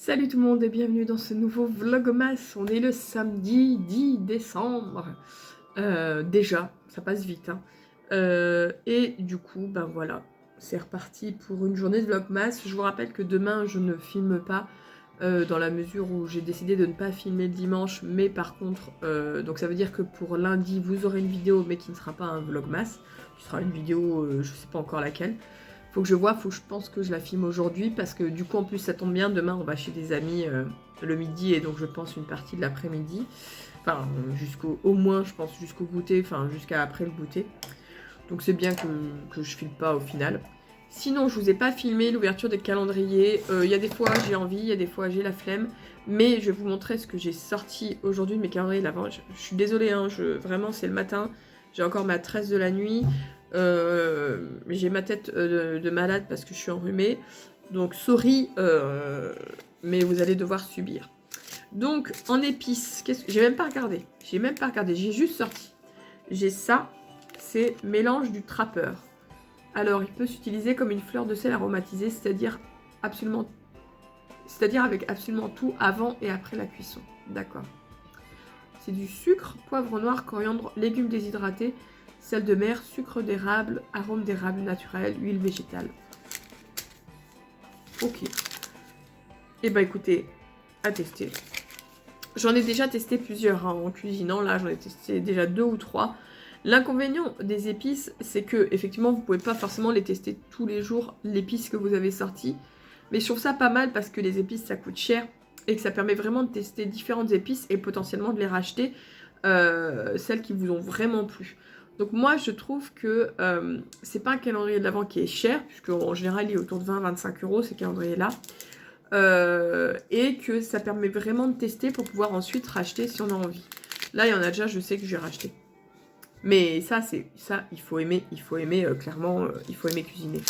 Salut tout le monde et bienvenue dans ce nouveau Vlogmas. On est le samedi 10 décembre. Déjà, ça passe vite. Hein. Et du coup, ben voilà, c'est reparti pour une journée de Vlogmas. Je vous rappelle que demain, je ne filme pas dans la mesure où j'ai décidé de ne pas filmer le dimanche. Mais par contre, donc ça veut dire que pour lundi, vous aurez une vidéo mais qui ne sera pas un Vlogmas. Qui sera une vidéo, je sais pas encore laquelle. Faut que je vois, je pense que je la filme aujourd'hui parce que du coup en plus ça tombe bien, demain on va chez des amis le midi et donc je pense une partie de l'après-midi. Enfin jusqu'au au moins je pense jusqu'au goûter, enfin jusqu'à après le goûter. Donc c'est bien que je filme pas au final. Sinon je vous ai pas filmé l'ouverture des calendriers. Il y a des fois j'ai envie, il y a des fois j'ai la flemme. Mais je vais vous montrer ce que j'ai sorti aujourd'hui de mes calendriers de l'Avent. Je suis désolée, hein, vraiment c'est le matin. J'ai encore ma tresse de la nuit. J'ai ma tête de malade parce que je suis enrhumée. Donc sorry, mais vous allez devoir subir. Donc en épices, j'ai même pas regardé. J'ai juste sorti. J'ai ça, c'est mélange du trappeur. Alors il peut s'utiliser comme une fleur de sel aromatisée, c'est-à-dire avec absolument tout avant et après la cuisson. D'accord. C'est du sucre, poivre noir, coriandre, légumes déshydratés, sel de mer, sucre d'érable, arôme d'érable naturel, huile végétale. Ok. Et bah écoutez, à tester. J'en ai déjà testé plusieurs hein, en cuisinant, là j'en ai testé déjà 2 ou 3. L'inconvénient des épices, c'est que effectivement vous pouvez pas forcément les tester tous les jours, l'épice que vous avez sortie. Mais je trouve ça pas mal parce que les épices ça coûte cher et que ça permet vraiment de tester différentes épices et potentiellement de les racheter, celles qui vous ont vraiment plu. Donc moi je trouve que c'est pas un calendrier de l'Avent qui est cher, puisque en général il est autour de 20-25 € ces calendriers-là. Et que ça permet vraiment de tester pour pouvoir ensuite racheter si on a envie. Là il y en a déjà, je sais que j'ai racheté. Mais ça, il faut aimer clairement, il faut aimer cuisiner.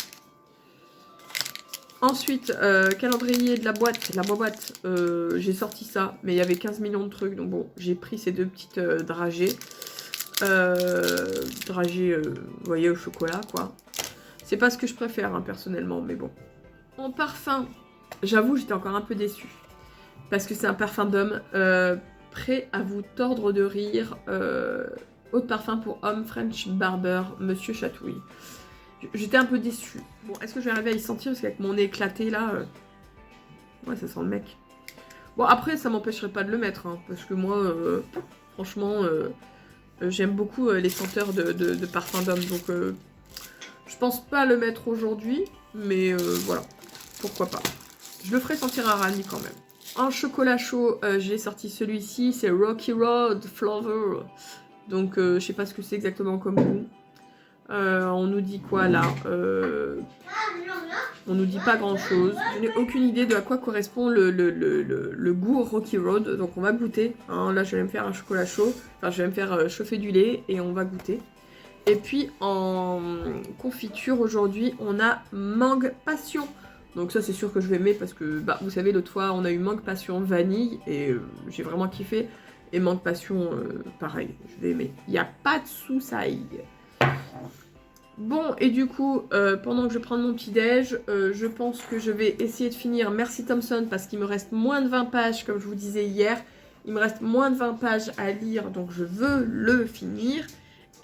Ensuite, calendrier de la boîte, j'ai sorti ça, mais il y avait 15 millions de trucs, donc bon, j'ai pris ces deux petites dragées. Dragées, vous voyez, au chocolat, quoi. C'est pas ce que je préfère, hein, personnellement, mais bon. En parfum, j'avoue, j'étais encore un peu déçue. Parce que c'est un parfum d'homme, prêt à vous tordre de rire. Eau de parfum pour homme, French Barber, Monsieur Chatouille. J'étais un peu déçue. Bon, est-ce que je vais arriver à y sentir? Parce qu'avec mon nez éclaté, là... Ouais, ça sent le mec. Bon, après, ça m'empêcherait pas de le mettre, hein, parce que moi, franchement, j'aime beaucoup les senteurs de parfum d'homme, donc je pense pas le mettre aujourd'hui, mais voilà, pourquoi pas. Je le ferai sentir à Rani quand même. En chocolat chaud, j'ai sorti celui-ci, c'est Rocky Road Flower. Donc je sais pas ce que c'est exactement comme goût. On nous dit quoi là on nous dit pas grand chose. Je n'ai aucune idée de à quoi correspond le goût Rocky Road. Donc on va goûter. Hein. Là je vais me faire un chocolat chaud. Enfin je vais me faire chauffer du lait et on va goûter. Et puis en confiture aujourd'hui on a mangue passion. Donc ça c'est sûr que je vais aimer parce que bah, vous savez l'autre fois on a eu mangue passion vanille et j'ai vraiment kiffé. Et mangue passion pareil, je vais aimer. Il n'y a pas de sous-saï. Bon, et du coup, pendant que je prends mon petit déj, je pense que je vais essayer de finir Merci Thompson parce qu'il me reste moins de 20 pages, comme je vous disais hier. Il me reste moins de 20 pages à lire, donc je veux le finir.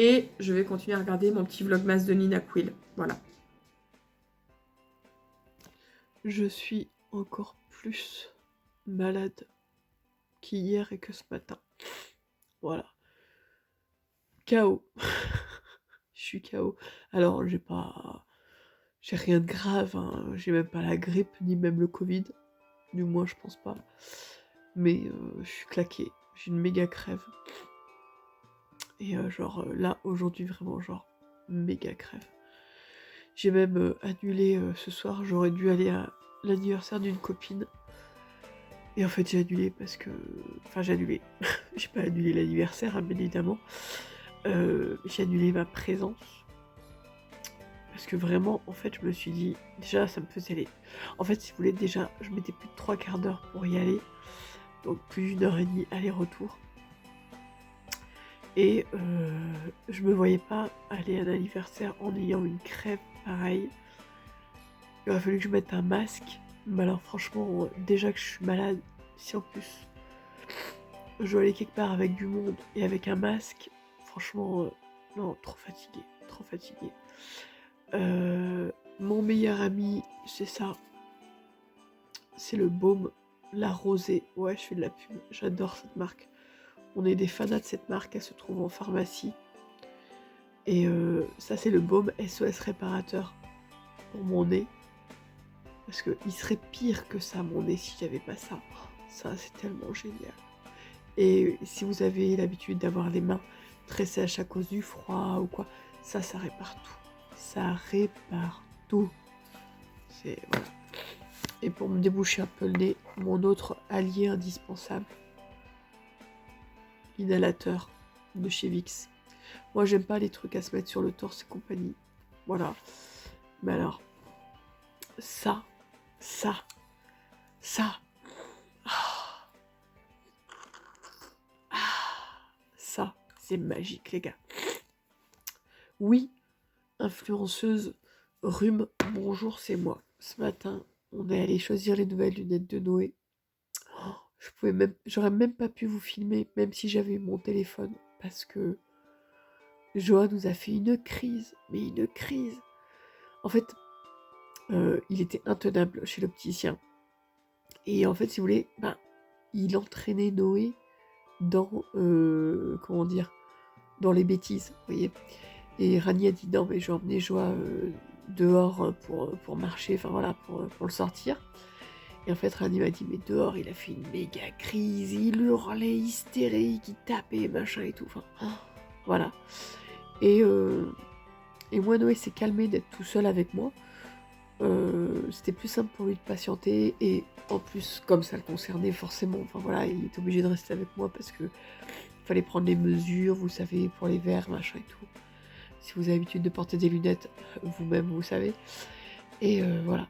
Et je vais continuer à regarder mon petit vlogmas de Nina Quill. Voilà. Je suis encore plus malade qu'hier et que ce matin. Voilà. KO. Je suis KO. Alors, j'ai rien de grave, hein. J'ai même pas la grippe, ni même le Covid. Du moins, je pense pas. Mais je suis claquée. J'ai une méga crève. Et là, aujourd'hui, vraiment, genre, méga crève. J'ai même annulé ce soir. J'aurais dû aller à l'anniversaire d'une copine. Et en fait, j'ai annulé parce que... Enfin, j'ai annulé. J'ai pas annulé l'anniversaire, hein, bien évidemment. J'ai annulé ma présence. Parce que vraiment, en fait, je me suis dit... Déjà, ça me faisait les... En fait, si vous voulez, déjà, je mettais plus de 3/4 d'heure pour y aller. Donc, plus d'1h30 aller-retour. Et je me voyais pas aller à un anniversaire en ayant une crève pareille. Il aurait fallu que je mette un masque. Mais alors franchement, déjà que je suis malade, si en plus je dois aller quelque part avec du monde et avec un masque, franchement, non, trop fatigué, trop fatigué. Mon meilleur ami, c'est ça, c'est le baume, la rosée. Ouais, je fais de la pub, j'adore cette marque. On est des fanats de cette marque, elle se trouve en pharmacie. Et ça, c'est le baume SOS réparateur pour mon nez. Parce qu'il serait pire que ça, mon nez, si j'avais pas ça. Oh, ça, c'est tellement génial. Et si vous avez l'habitude d'avoir les mains très sèches à cause du froid ou quoi, ça répare tout. Ça répare tout. C'est voilà. Et pour me déboucher un peu le nez, mon autre allié indispensable, l'inhalateur de chez Vicks. Moi, j'aime pas les trucs à se mettre sur le torse et compagnie. Voilà. Mais alors, ça, ça, ça, ça, c'est magique, les gars. Oui, influenceuse, rhume, bonjour, c'est moi. Ce matin, on est allé choisir les nouvelles lunettes de Noé. J'aurais même pas pu vous filmer, même si j'avais eu mon téléphone, parce que Joa nous a fait une crise, mais une crise. En fait, il était intenable chez l'opticien. Et en fait, si vous voulez, il entraînait Noé dans, comment dire, dans les bêtises, vous voyez. Et Rani a dit non, mais je vais emmener Joa dehors pour marcher, enfin voilà, pour le sortir. Et en fait, Rani m'a dit, mais dehors, il a fait une méga crise, il hurlait, hystérique, il tapait, machin et tout, enfin, voilà. Et moi, Noé s'est calmé d'être tout seul avec moi. C'était plus simple pour lui de patienter, et en plus, comme ça le concernait forcément, enfin voilà, il était obligé de rester avec moi parce que fallait prendre les mesures, vous savez, pour les verres, machin et tout. Si vous avez l'habitude de porter des lunettes, vous-même, vous savez. Et voilà.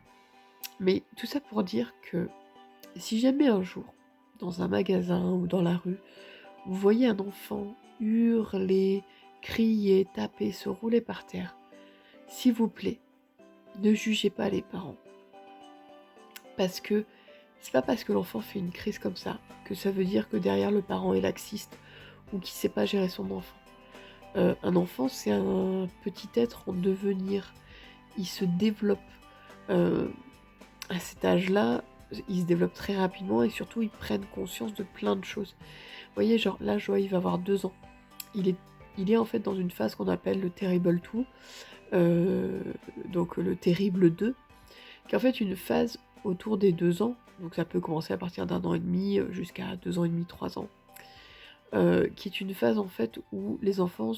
Mais tout ça pour dire que si jamais un jour, dans un magasin ou dans la rue, vous voyez un enfant hurler, crier, taper, se rouler par terre, s'il vous plaît, ne jugez pas les parents. Parce que c'est pas parce que l'enfant fait une crise comme ça que ça veut dire que derrière le parent est laxiste ou qu'il sait pas gérer son enfant. Un enfant, c'est un petit être en devenir. Il se développe. À cet âge-là, ils se développent très rapidement et surtout ils prennent conscience de plein de choses. Vous voyez, genre là, Joa, il va avoir 2 ans. Il est en fait dans une phase qu'on appelle le Terrible 2, donc le Terrible 2, qui est en fait une phase autour des 2 ans, donc ça peut commencer à partir d'1 an et demi jusqu'à 2 ans et demi, 3 ans, qui est une phase en fait où les enfants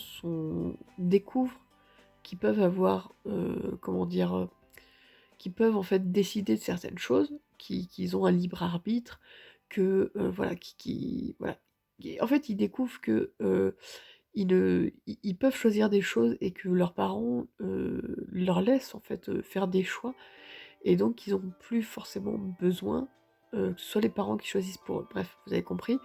découvrent qu'ils peuvent avoir, qui peuvent en fait décider de certaines choses, qu'ils ont un libre arbitre, que voilà, voilà. En fait, ils découvrent que ils peuvent choisir des choses et que leurs parents leur laissent en fait faire des choix, et donc ils n'ont plus forcément besoin que ce soit les parents qui choisissent pour eux. Bref, vous avez compris.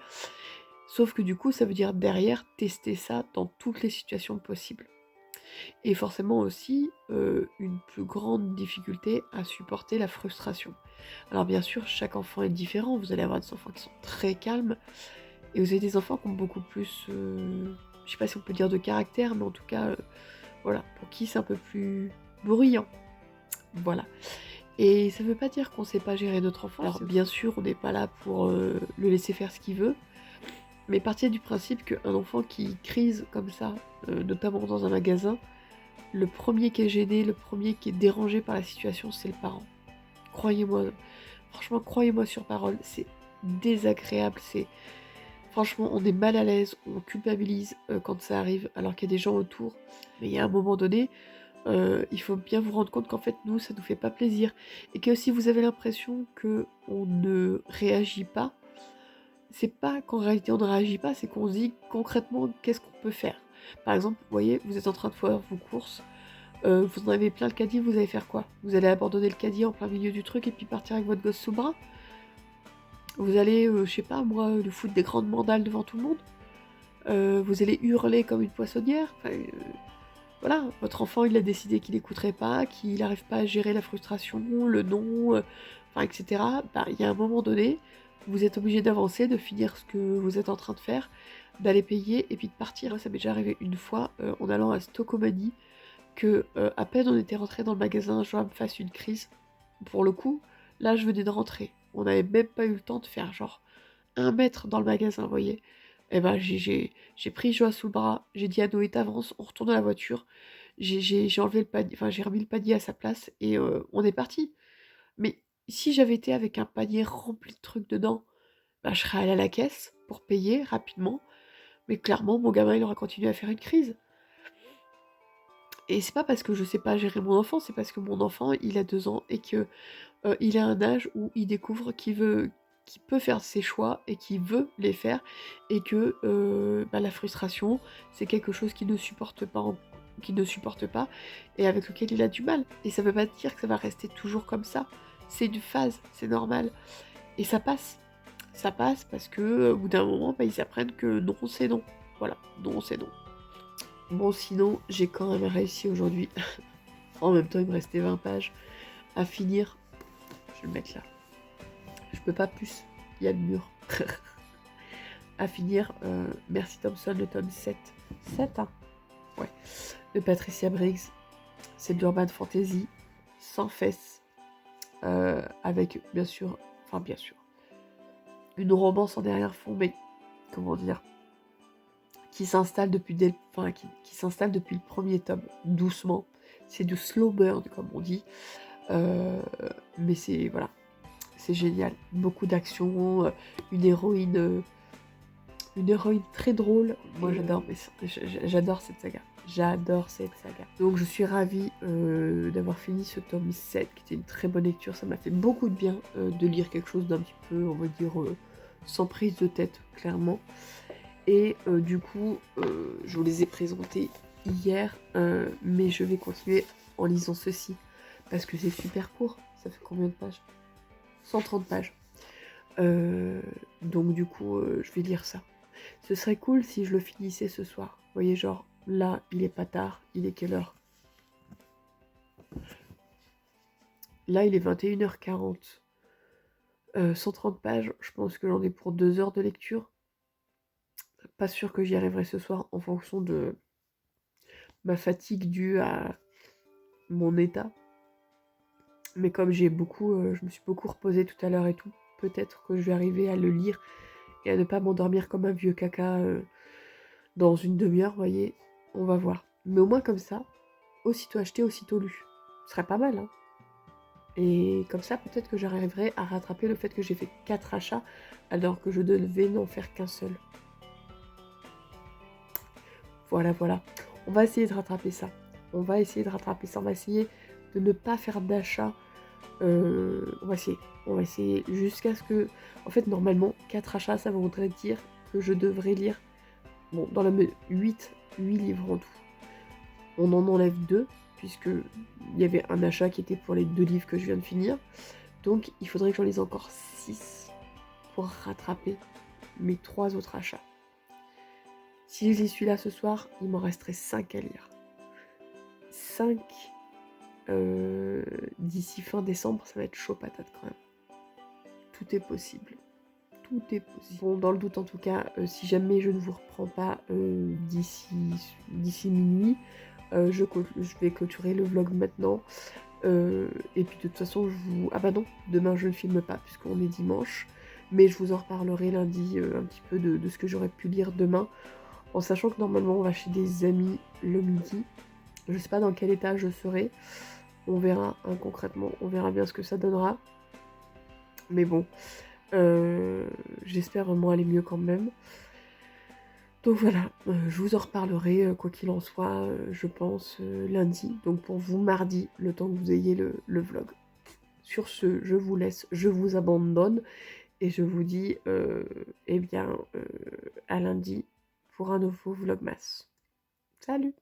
Sauf que du coup, ça veut dire derrière tester ça dans toutes les situations possibles. Et forcément aussi une plus grande difficulté à supporter la frustration. Alors bien sûr, chaque enfant est différent, vous allez avoir des enfants qui sont très calmes, et vous avez des enfants qui ont beaucoup plus, je sais pas si on peut dire de caractère, mais en tout cas, voilà, pour qui c'est un peu plus bruyant. Voilà. Et ça veut pas dire qu'on sait pas gérer notre enfant. Alors bien sûr, on n'est pas là pour le laisser faire ce qu'il veut, mais partez du principe qu'un enfant qui crise comme ça, notamment dans un magasin, le premier qui est gêné, le premier qui est dérangé par la situation, c'est le parent. Croyez-moi, franchement, croyez-moi sur parole, c'est désagréable, franchement, on est mal à l'aise, on culpabilise quand ça arrive, alors qu'il y a des gens autour. Mais il y a un moment donné, il faut bien vous rendre compte qu'en fait, nous, ça nous fait pas plaisir. Et que si vous avez l'impression qu'on ne réagit pas, c'est pas qu'en réalité on ne réagit pas, c'est qu'on se dit concrètement qu'est-ce qu'on peut faire. Par exemple, vous voyez, vous êtes en train de faire vos courses, vous en avez plein le caddie, vous allez faire quoi? Vous allez abandonner le caddie en plein milieu du truc et puis partir avec votre gosse sous le bras? Vous allez, je sais pas moi, lui foutre des grandes mandales devant tout le monde? Vous allez hurler comme une poissonnière? Enfin, voilà, votre enfant, il a décidé qu'il n'écouterait pas, qu'il n'arrive pas à gérer la frustration, le non, enfin, etc. Bah, il y a un moment donné, vous êtes obligé d'avancer, de finir ce que vous êtes en train de faire, d'aller payer et puis de partir. Moi, ça m'est déjà arrivé une fois en allant à Stocomanie, que à peine on était rentré dans le magasin, je me fasse une crise. Pour le coup, là, je venais de rentrer. On n'avait même pas eu le temps de faire genre 1 mètre dans le magasin, vous voyez. Et ben j'ai pris Joa sous le bras, j'ai dit à Noé t'avances, on retourne à la voiture, j'ai enlevé le panier, enfin j'ai remis le panier à sa place et on est parti. Mais si j'avais été avec un panier rempli de trucs dedans, bah, je serais allée à la caisse pour payer rapidement, mais clairement mon gamin il aura continué à faire une crise. Et c'est pas parce que je sais pas gérer mon enfant, c'est parce que mon enfant il a 2 ans et que il a un âge où il découvre qu'il peut faire ses choix et qu'il veut les faire et que bah, la frustration, c'est quelque chose qu'il ne supporte pas et avec lequel il a du mal. Et ça veut pas dire que ça va rester toujours comme ça. C'est une phase, c'est normal. Et ça passe. Ça passe parce que au bout d'un moment, bah, ils apprennent que non, c'est non. Voilà, non, c'est non. Bon, sinon, j'ai quand même réussi aujourd'hui. En même temps, il me restait 20 pages à finir. Je vais le mettre là. Je peux pas plus, il y a le mur. À finir, Merci Thompson, le tome 7. 7, hein. Ouais. De Patricia Briggs. C'est de l'urban fantasy, sans fesses. Avec, bien sûr, une romance en arrière-fond, mais, comment dire, qui s'installe depuis, qui s'installe depuis le premier tome, doucement. C'est du slow burn, comme on dit. Mais c'est, voilà, c'est génial. Beaucoup d'action, une héroïne très drôle. Moi j'adore cette saga. J'adore cette saga. Donc je suis ravie d'avoir fini ce tome 7 qui était une très bonne lecture. Ça m'a fait beaucoup de bien de lire quelque chose d'un petit peu, on va dire, sans prise de tête, clairement. Et du coup, je vous les ai présentés hier, mais je vais continuer en lisant ceci. Parce que c'est super court. Ça fait combien de pages? 130 pages. Donc du coup, je vais lire ça. Ce serait cool si je le finissais ce soir. Vous voyez, genre, là, il est pas tard. Il est quelle heure? Là, il est 21h40. 130 pages, je pense que j'en ai pour 2 heures de lecture. Pas sûr que j'y arriverai ce soir en fonction de ma fatigue due à mon état. Mais comme je me suis beaucoup reposée tout à l'heure et tout, peut-être que je vais arriver à le lire et à ne pas m'endormir comme un vieux caca dans une demi-heure, vous voyez. On va voir. Mais au moins comme ça, aussitôt acheté, aussitôt lu. Ce serait pas mal, hein. Et comme ça, peut-être que j'arriverai à rattraper le fait que j'ai fait 4 achats alors que je devais n'en faire qu'un seul. Voilà, voilà. On va essayer de rattraper ça. On va essayer de ne pas faire d'achat. On va essayer jusqu'à ce que... En fait, normalement, 4 achats, ça voudrait dire que je devrais lire... Bon, dans la 8 livres en tout. On en enlève 2, puisque il y avait un achat qui était pour les 2 livres que je viens de finir. Donc, il faudrait que j'en lise encore 6 pour rattraper mes 3 autres achats. Si je lis celui-là ce soir, il m'en resterait 5 à lire. 5 d'ici fin décembre, ça va être chaud patate quand même. Tout est possible. Tout est possible. Bon, dans le doute en tout cas, si jamais je ne vous reprends pas d'ici minuit, je vais clôturer le vlog maintenant. Et puis de toute façon, ah bah non, demain je ne filme pas puisqu'on est dimanche. Mais je vous en reparlerai lundi un petit peu de ce que j'aurais pu lire demain. En sachant que normalement on va chez des amis le midi. Je sais pas dans quel état je serai. On verra, hein, concrètement, on verra bien ce que ça donnera. Mais bon, j'espère vraiment aller mieux quand même. Donc voilà, je vous en reparlerai, quoi qu'il en soit, je pense, lundi. Donc pour vous, mardi, le temps que vous ayez le vlog. Sur ce, je vous laisse, je vous abandonne. Et je vous dis, à lundi pour un nouveau vlogmas. Salut!